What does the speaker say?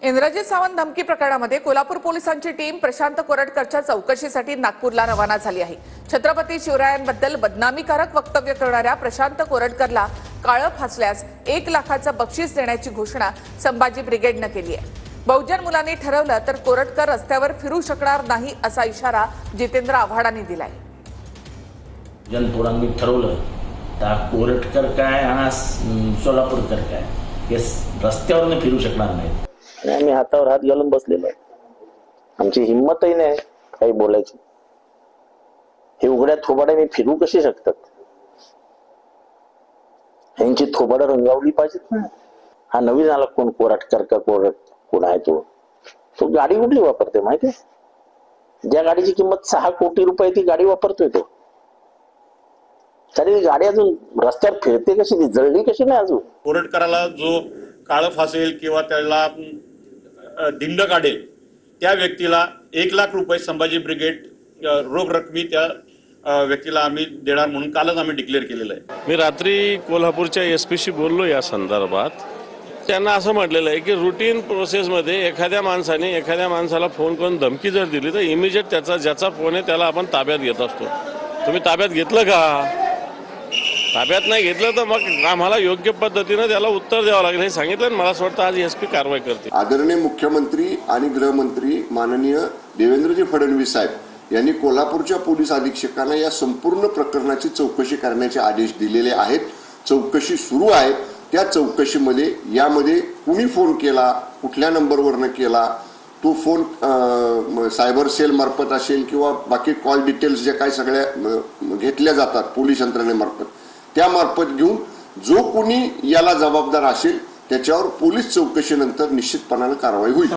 इंद्रजित सावंत धमकी प्रकरणामध्ये कोल्हापूर पोलिसांची टीम प्रशांत कोरटकरच्या चौकशीसाठी नागपूरला रवाना झाली आहे। छत्रपती शिवरायांबद्दल बदनामीकारक वक्तव्य करणाऱ्या प्रशांत कोरटकरला काळं फासल्यास 1 लाखाचं बक्षीस देण्याची घोषणा संभाजी ब्रिगेडनं केली आहे। बहुजन मुलांनी ठरवलं तर कोरटकर रस्त्यावर फिरू शकणार नाही असा इशारा जितेंद्र आव्हाडांनी दिलाय। जनतोडांनी ठरवलं तर कोरटकर काय आणि सोलापूरकर काय हे रस्त्यावर फिरू शकणार नाही। आम्ही हातावर हात घालून बसलेलो आहे। आमची हिंमतही नाही काही बोलायची। हे उघड्या थोबाड्याने फिरू कशी शकतात? यांची थोबाडं रंगावली पाहिजेत ना। हा नवीन आला कोण कोरटकर का कोण आहे तो गाडी कुठली वापरते माहिती? ज्या गाडीची किंमत 6 कोटी रुपये ती गाडी वापरतोय तो। तरी गाडी अजून रस्त्यावर फिरते कशी? ती जळली कशी नाही अजून? कोरटकराला जो काळं फासेल किंवा त्याला दिंड काढेल त्या व्यक्तीला 1 लाख रुपये संभाजी ब्रिगेड रोख रकमी त्या व्यक्तीला आम्ही देणार म्हणून कालच आम्ही डिक्लेअर केलेलं आहे। मी रात्री कोल्हापूरच्या एसपीशी बोललो या संदर्भात। त्यांना असं म्हटलेलं आहे की रूटीन प्रोसेसमध्ये एखाद्या माणसाला फोन करून धमकी जर दिली तर इमिजिएट ज्याचा फोन आहे त्याला आपण ताब्यात घेत असतो। तुम्ही ताब्यात घेतलं का? ताब्यात नाही घेतलं तर मग आम्हाला योग्य पद्धतीने त्याला उत्तर द्यावं लागेल हे सांगितलं। मला असं वाटतं आज एसपी कारवाई करते। आदरणीय मुख्यमंत्री आणि गृहमंत्री माननीय देवेंद्रजी फडणवीस साहेब यांनी कोल्हापूरच्या पोलीस अधीक्षकांना या संपूर्ण प्रकरणाची चौकशी करण्याचे आदेश दिलेले आहेत। चौकशी सुरू आहे। त्या चौकशीमध्ये यामध्ये कुणी फोन केला, कुठल्या नंबरवरनं केला, तो फोन सायबर सेल मार्फत असेल किंवा बाकी कॉल डिटेल्स ज्या काही सगळ्या घेतल्या जातात पोलीस यंत्रणेमार्फत त्या मार्फत घेऊन जो कोणी याला जबाबदार असेल त्याच्यावर पोलीस चौकशीनंतर निश्चितपणाने कारवाई होईल।